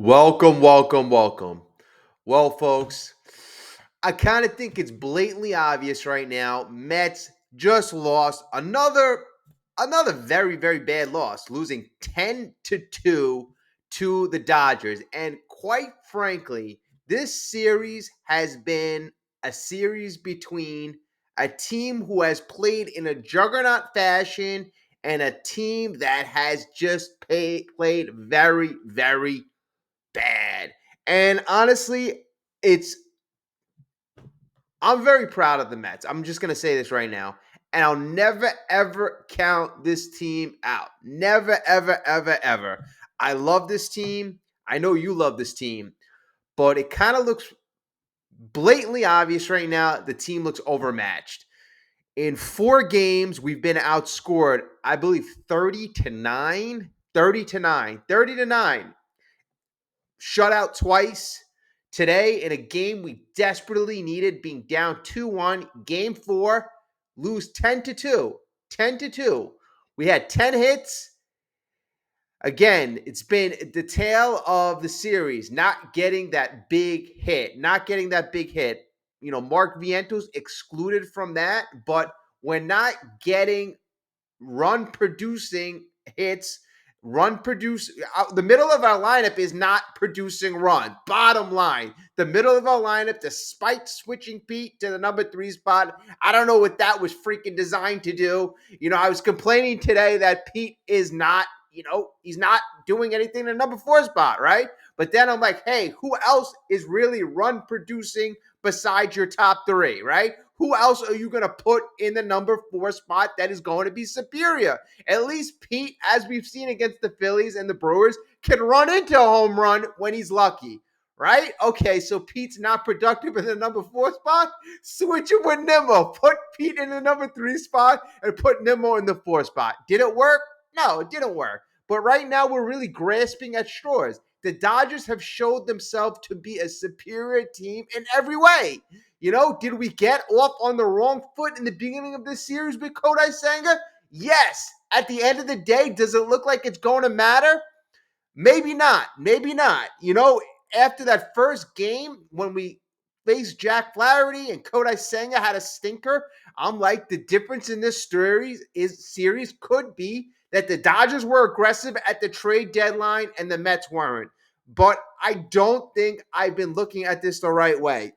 Welcome, welcome, welcome. Well, folks, I kind of think it's blatantly obvious right now. Mets just lost another very, very bad loss, losing 10-2 to the Dodgers. And quite frankly, this series has been a series between a team who has played in a juggernaut fashion and a team that has just played very, very bad. And honestly, it's I'm very proud of the Mets. I'm just going to say this right now. And I'll never ever count this team out. Never ever ever ever. I love this team. I know you love this team, but it kind of looks blatantly obvious right now. The team looks overmatched. In 4 games, we've been outscored, I believe 30-9, 30-9, 30-9. Shutout twice today in a game we desperately needed, being down 2-1. Game 4, lose 10-2. 10-2. We had 10 hits. Again, it's been the tale of the series, not getting that big hit. Not getting that big hit. Mark Vientos excluded from that, but we're not getting run producing hits. The middle of our lineup is not producing run. Bottom line, the middle of our lineup, despite switching Pete to the number 3 spot, I don't know what that was freaking designed to do. I was complaining today that Pete is not, he's not doing anything in the number 4 spot, right? But then I'm like, hey, who else is really run producing besides your top 3, right? Who else are you going to put in the number 4 spot that is going to be superior? At least Pete, as we've seen against the Phillies and the Brewers, can run into a home run when he's lucky, right? Okay, so Pete's not productive in the number 4 spot. Switch it with Nimmo. Put Pete in the number 3 spot and put Nimmo in the 4 spot. Did it work? No, it didn't work. But right now, we're really grasping at straws. The Dodgers have showed themselves to be a superior team in every way. Did we get off on the wrong foot in the beginning of this series with Kodai Senga? Yes. At the end of the day, does it look like it's going to matter? Maybe not. Maybe not. After that first game, when we faced Jack Flaherty and Kodai Senga had a stinker, I'm like, the difference in this series could be that the Dodgers were aggressive at the trade deadline and the Mets weren't. But I don't think I've been looking at this the right way.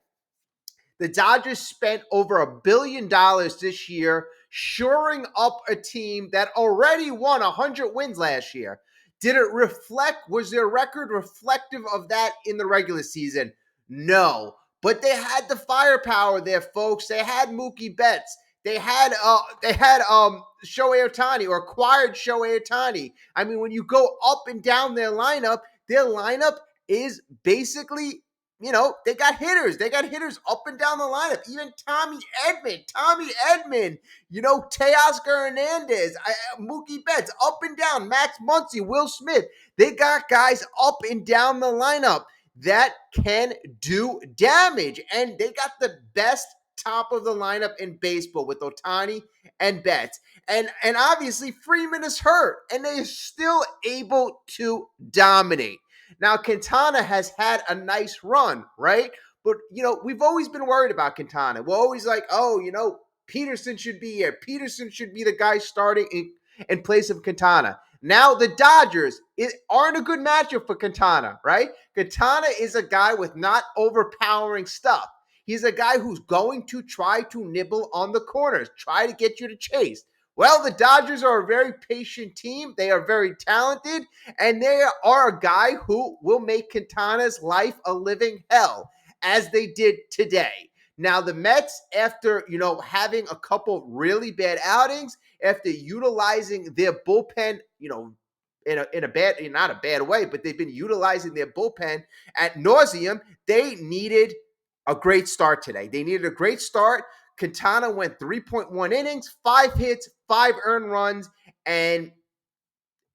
The Dodgers spent over $1 billion this year shoring up a team that already won 100 wins last year. Was their record reflective of that in the regular season? No. But they had the firepower there, folks. They had Mookie Betts. They had Shohei Ohtani, or acquired Shohei Ohtani. I mean, when you go up and down their lineup is basically, they got hitters. They got hitters up and down the lineup. Even Tommy Edman, Teoscar Hernandez, Mookie Betts, up and down. Max Muncy, Will Smith. They got guys up and down the lineup that can do damage. And they got the best top of the lineup in baseball with Ohtani and Betts. And obviously Freeman is hurt, and they are still able to dominate. Now, Quintana has had a nice run, right? But, we've always been worried about Quintana. We're always like, Peterson should be here. Peterson should be the guy starting in place of Quintana. Now, the Dodgers aren't a good matchup for Quintana, right? Quintana is a guy with not overpowering stuff. He's a guy who's going to try to nibble on the corners, try to get you to chase. Well, the Dodgers are a very patient team. They are very talented, and they are a guy who will make Quintana's life a living hell, as they did today. Now, the Mets, after, having a couple really bad outings, after utilizing their bullpen, in a bad, not a bad way, but they've been utilizing their bullpen ad nauseum, they needed a great start today. They needed a great start. Quintana went 3.1 innings, 5 hits, 5 earned runs, and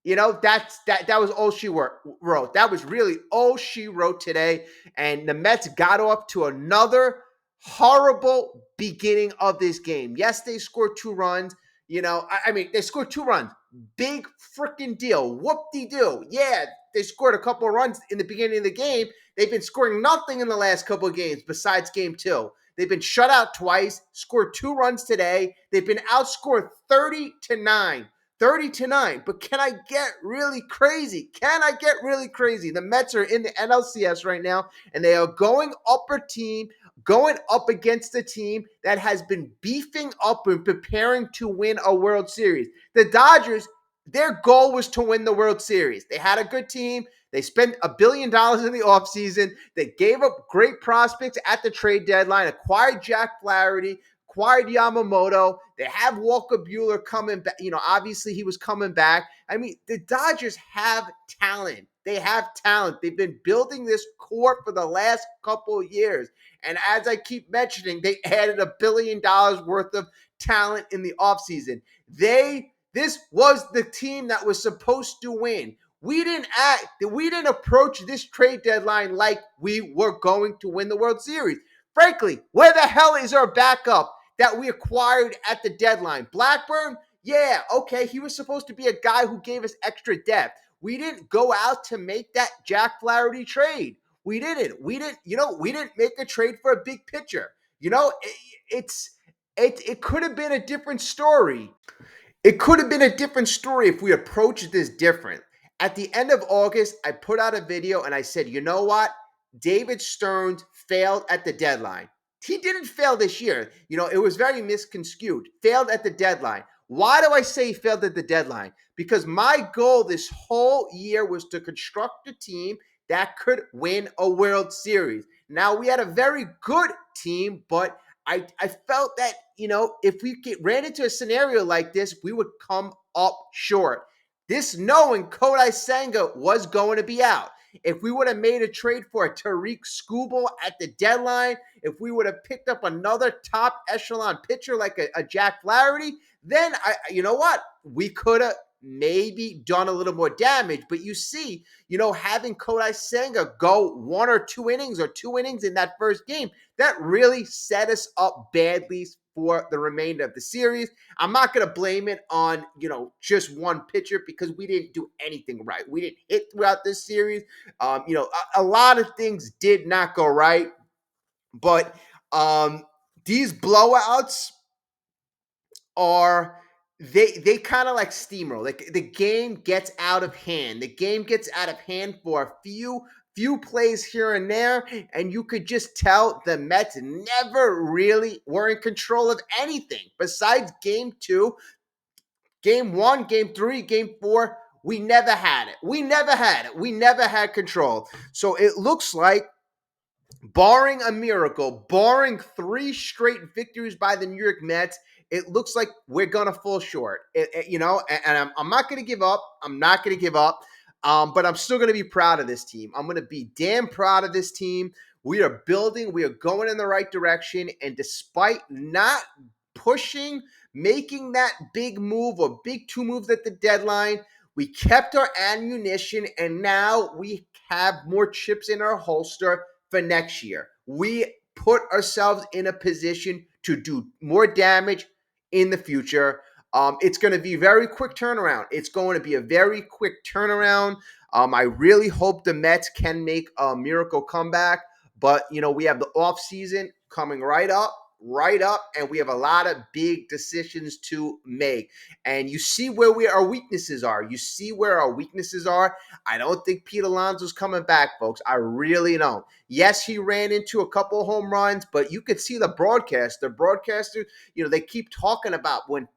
that was all she wrote. That was really all she wrote today. And the Mets got off to another horrible beginning of this game. Yes, they scored 2 runs. They scored 2 runs, Big freaking deal. Whoop-de-doo. Yeah, they scored a couple of runs in the beginning of the game. They've been scoring nothing in the last couple of games besides game 2. They've been shut out twice, scored 2 runs today. They've been outscored 30-9. 30-9. But can I get really crazy? Can I get really crazy? The Mets are in the NLCS right now, and they are going up against a team that has been beefing up and preparing to win a World Series. The Dodgers, their goal was to win the World Series. They had a good team. They spent $1 billion in the offseason. They gave up great prospects at the trade deadline, acquired Jack Flaherty, acquired Yamamoto. They have Walker Buehler coming back. Obviously he was coming back. I mean, the Dodgers have talent. They have talent. They've been building this core for the last couple of years. And as I keep mentioning, they added $1 billion worth of talent in the offseason. This was the team that was supposed to win. We didn't approach this trade deadline like we were going to win the World Series. Frankly, where the hell is our backup that we acquired at the deadline? Blackburn? Yeah, okay, he was supposed to be a guy who gave us extra depth. We didn't go out to make that Jack Flaherty trade. We didn't make a trade for a big pitcher. It could have been a different story. It could have been a different story if we approached this different. At the end of August, I put out a video and I said, you know what? David Stearns failed at the deadline. He didn't fail this year. It was very misconstrued. Failed at the deadline. Why do I say he failed at the deadline? Because my goal this whole year was to construct a team that could win a World Series. Now, we had a very good team, but I felt that, if we ran into a scenario like this, we would come up short. This knowing Kodai Senga was going to be out. If we would have made a trade for a Tariq Skubal at the deadline, if we would have picked up another top echelon pitcher like a Jack Flaherty, then you know what? We could have maybe done a little more damage. But you see, having Kodai Senga go 1 or 2 innings or 2 innings in that first game, that really set us up badly for the remainder of the series. I'm not going to blame it on, just one pitcher because we didn't do anything right. We didn't hit throughout this series. A lot of things did not go right. But these blowouts are they kind of like steamroll. Like the game gets out of hand. The game gets out of hand for a few plays here and there, and you could just tell the Mets never really were in control of anything besides game 2, game 1, game 3, game 4. We never had it. We never had control. So it looks like, barring a miracle, barring 3 straight victories by the New York Mets, it looks like we're going to fall short. And I'm not going to give up. I'm not going to give up. But I'm still going to be proud of this team. I'm going to be damn proud of this team. We are building. We are going in the right direction. And despite not making that big move or big 2 moves at the deadline, we kept our ammunition. And now we have more chips in our holster for next year. We put ourselves in a position to do more damage in the future. It's going to be a very quick turnaround. I really hope the Mets can make a miracle comeback, but we have the offseason coming right up, and we have a lot of big decisions to make. And you see where our weaknesses are. I don't think Pete Alonso's coming back, folks. I really don't. Yes, he ran into a couple home runs, but you could see the broadcast. The broadcaster, they keep talking about when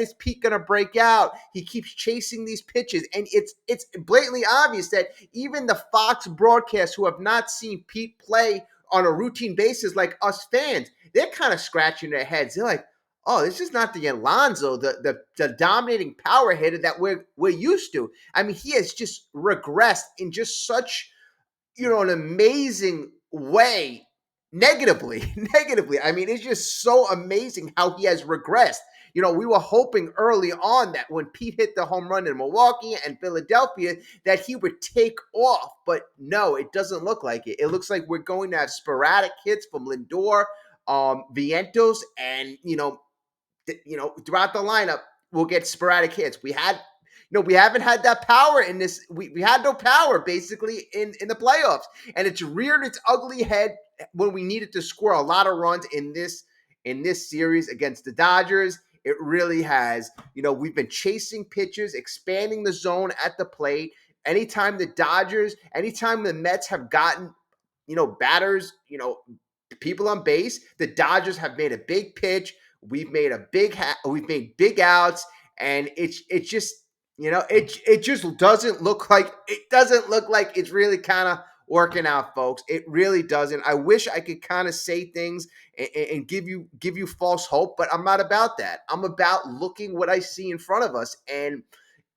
is Pete going to break out? He keeps chasing these pitches, and it's blatantly obvious that even the Fox broadcasts who have not seen Pete play on a routine basis like us fans, they're kind of scratching their heads. They're like, oh, this is not the Alonso, the dominating power hitter that we're used to. I mean, he has just regressed in just such, an amazing way, negatively. I mean, it's just so amazing how he has regressed. We were hoping early on that when Pete hit the home run in Milwaukee and Philadelphia that he would take off. But no, it doesn't look like it. It looks like we're going to have sporadic hits from Lindor, Vientos, and, throughout the lineup. we'll get sporadic hits. We haven't had that power in this. We had no power basically in the playoffs, and it's reared its ugly head when we needed to score a lot of runs in this series against the Dodgers. It really has. We've been chasing pitches, expanding the zone at the plate. Anytime the Mets have gotten, batters, people on base, the Dodgers have made a big pitch. We've made big outs, and it's just, it just doesn't look like it's really kind of working out, folks. It really doesn't. I wish I could kind of say things and give you false hope, but I'm not about that. I'm about looking what I see in front of us, and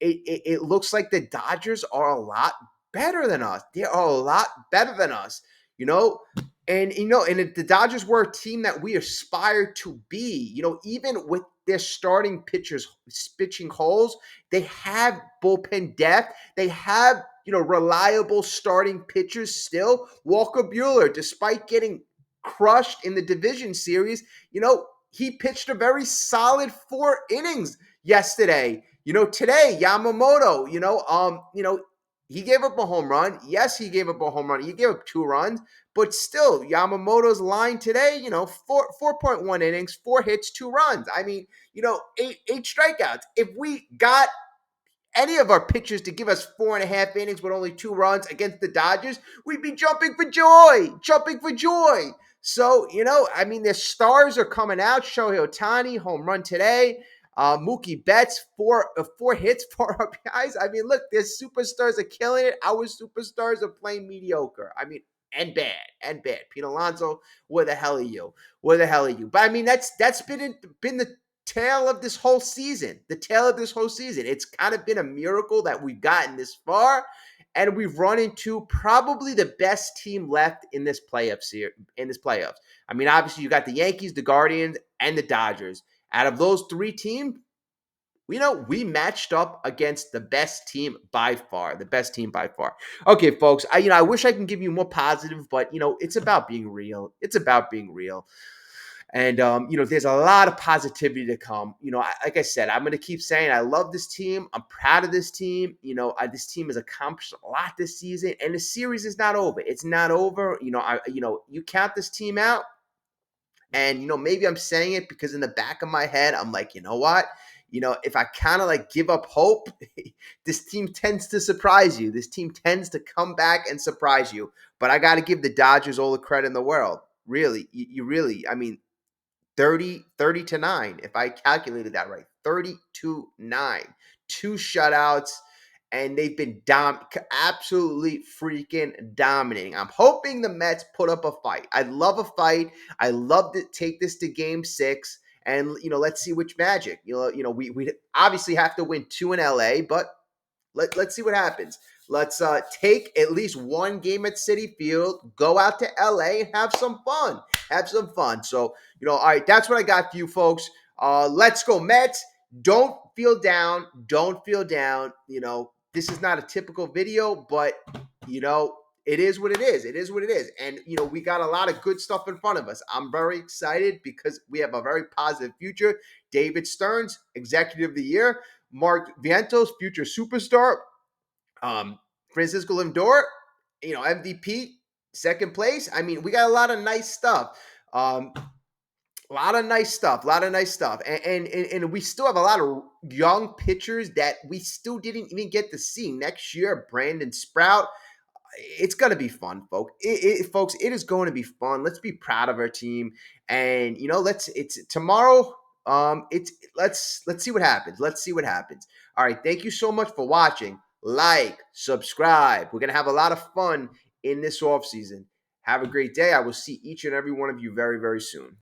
it looks like the Dodgers are a lot better than us. They are a lot better than us, you know. And if the Dodgers were a team that we aspire to be, even with their starting pitchers pitching holes, they have bullpen depth. They have, reliable starting pitchers still. Walker Buehler, despite getting crushed in the division series, he pitched a very solid 4 innings yesterday. Today, Yamamoto, he gave up a home run. Yes, he gave up a home run. He gave up 2 runs. But still, Yamamoto's line today, 4.1 innings, 4 hits, 2 runs. I mean, eight strikeouts. If we got any of our pitchers to give us 4.5 innings with only 2 runs against the Dodgers, we'd be jumping for joy. So, their stars are coming out. Shohei Ohtani, home run today. Mookie Betts, four hits, 4 RBIs. I mean, look, their superstars are killing it. Our superstars are playing mediocre. And bad. Pete Alonso, where the hell are you? But I mean, that's been the tale of this whole season. It's kind of been a miracle that we've gotten this far, and we've run into probably the best team left in this playoffs. I mean, obviously you got the Yankees, the Guardians, and the Dodgers. Out of those 3 teams, we matched up against the best team by far. Okay, folks, I wish I can give you more positive, but it's about being real. And there's a lot of positivity to come. Like I said, I'm going to keep saying I love this team. I'm proud of this team. This team has accomplished a lot this season, and the series is not over. It's not over. You count this team out, and maybe I'm saying it because in the back of my head, I'm like, you know what? If I kind of like give up hope, this team tends to surprise you. This team tends to come back and surprise you. But I got to give the Dodgers all the credit in the world. Really, you really, 30-9, if I calculated that right. 30-9. 2 shutouts, and they've been absolutely freaking dominating. I'm hoping the Mets put up a fight. I love a fight. I love to take this to Game 6, and let's see which magic. We obviously have to win 2 in LA, but let's see what happens. Let's take at least 1 game at Citi Field, go out to LA, and have some fun. So, all right, that's what I got for you folks. Let's go Mets. Don't feel down. This is not a typical video, but it is what it is. And we got a lot of good stuff in front of us. I'm very excited because we have a very positive future. David Stearns, Executive of the Year. Mark Vientos, future superstar. Francisco Lindor, MVP, second place. We got a lot of nice stuff. A lot of nice stuff. And we still have a lot of young pitchers that we still didn't even get to see. Next year, Brandon Sprout. It's going to be fun, folks. Folks, it is going to be fun. Let's be proud of our team. And, it's tomorrow. Let's see what happens. All right. Thank you so much for watching. Like, subscribe. We're going to have a lot of fun in this offseason. Have a great day. I will see each and every one of you very, very soon.